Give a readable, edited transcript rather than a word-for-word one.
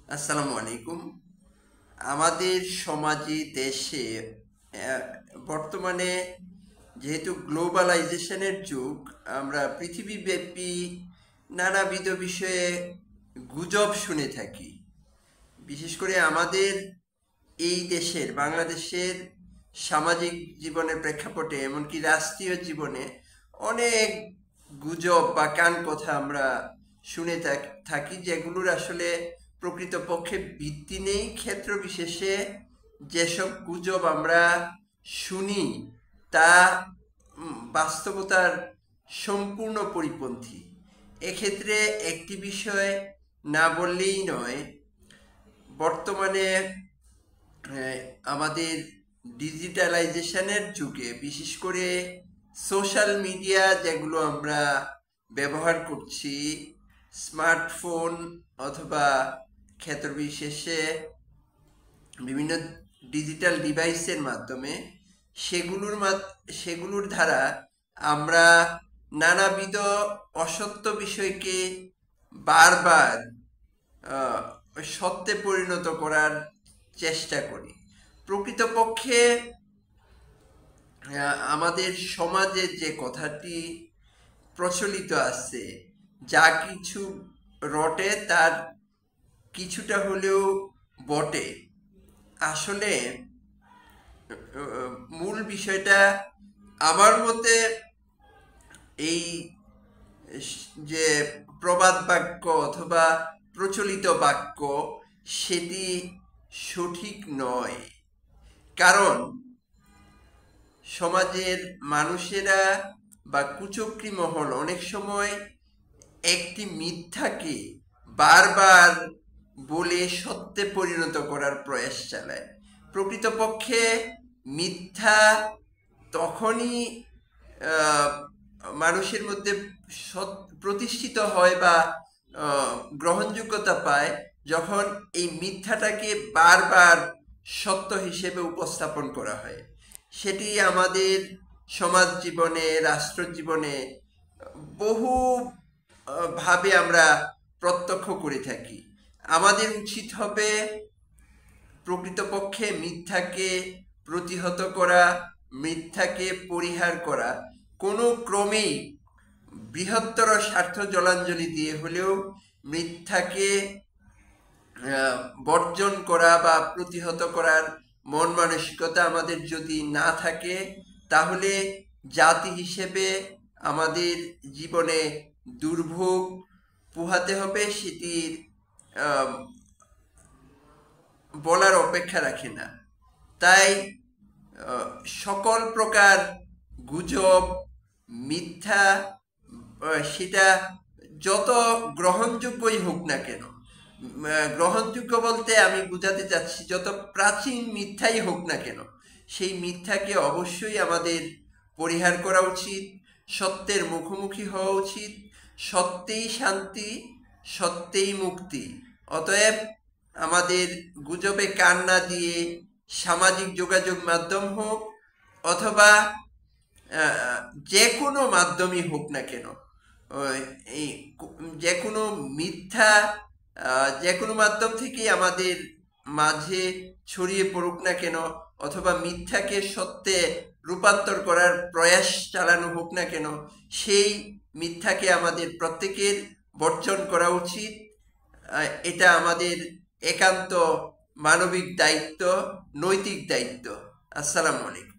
আসসালামু আলাইকুম। আমাদের সমাজে দেশে বর্তমানে যেহেতু গ্লোবালাইজেশনের যুগ, আমরা পৃথিবীব্যাপী নানাবিধ বিষয়ে গুজব শুনে থাকি। বিশেষ করে আমাদের এই দেশের বাংলাদেশের সামাজিক জীবনের প্রেক্ষাপটে এমনকি রাষ্ট্রীয় জীবনে অনেক গুজব বা কান কথা আমরা শুনে থাকি, যেগুলোর আসলে প্রকৃতপক্ষে ভিত্তি নেই। ক্ষেত্র বিশেষে যেসব গুজব আমরা শুনি তা বাস্তবতার সম্পূর্ণ পরিপন্থী। এক্ষেত্রে একটি বিষয় না বললেই নয়। বর্তমানে আমাদের ডিজিটালাইজেশনের যুগে বিশেষ করে সোশ্যাল মিডিয়া যেগুলো আমরা ব্যবহার করছি, স্মার্টফোন অথবা ক্ষেত্র বিশেষে বিভিন্ন ডিজিটাল ডিভাইসের মাধ্যমে সেগুলোর দ্বারা আমরা নানাবিধ অসত্য বিষয়কে বারবার সত্যে পরিণত করার চেষ্টা করি। প্রকৃতপক্ষে আমাদের সমাজে যে কথাটি প্রচলিত আছে, যা কিছু রটে তার কিছুটা হলেও বটে। আসলে মূল বিষয়টা আমার মতে এই যে প্রবাদ বাক্য অথবা প্রচলিত বাক্য, সেটি সঠিক নয়। কারণ সমাজের মানুষেরা বা কুচক্রী মহল অনেক সময় একটি মিথ্যাকে বারবার বলে সত্যে পরিণত করার প্রয়াস চালায়। প্রকৃতপক্ষে মিথ্যা তখনই মানুষের মধ্যে প্রতিষ্ঠিত হয় বা গ্রহণযোগ্যতা পায় যখন এই মিথ্যাটাকে বারবার সত্য হিসেবে উপস্থাপন করা হয়। সেটি আমাদের সমাজ জীবনে, রাষ্ট্র জীবনে বহু ভাবে আমরা প্রত্যক্ষ করে থাকি। আমাদের উচিত হবে প্রকৃতপক্ষে মিথ্যাকে প্রতিহত করা, মিথ্যাকে পরিহার করা। কোনো ক্রমেই বৃহত্তর স্বার্থ জলাঞ্জলি দিয়ে হলেও মিথ্যাকে বর্জন করা বা প্রতিহত করার মন মানসিকতা আমাদের যদি না থাকে, তাহলে জাতি হিসেবে আমাদের জীবনে দুর্ভোগ পোহাতে হবে, সেটির বলার অপেক্ষা রাখে না। তাই সকল প্রকার গুজব, মিথ্যা, সেটা যত গ্রহণযোগ্যই হোক না কেন, গ্রহণযোগ্য বলতে আমি বুঝাতে চাচ্ছি যত প্রাচীন মিথ্যাই হোক না কেন, সেই মিথ্যাকে অবশ্যই আমাদের পরিহার করা উচিত। সত্যের মুখোমুখি হওয়া উচিত। সত্যেই শান্তি, সত্যেই মুক্তি। অতএব আমাদের গুজবে কান না দিয়ে সামাজিক যোগাযোগ মাধ্যম হোক অথবা যে কোনো মাধ্যমই হোক না কেন, এই যে কোনো মিথ্যা যে কোনো মাধ্যম থেকেই আমাদের মাঝে ছড়িয়ে পড়ুক না কেন, অথবা মিথ্যাকে সত্যে রূপান্তর করার প্রয়াস চালানো হোক না কেন, সেই মিথ্যাকে আমাদের প্রত্যেকের বর্জন করা উচিত। এটা আমাদের একান্ত মানবিক দায়িত্ব, নৈতিক দায়িত্ব। আসসালামু আলাইকুম।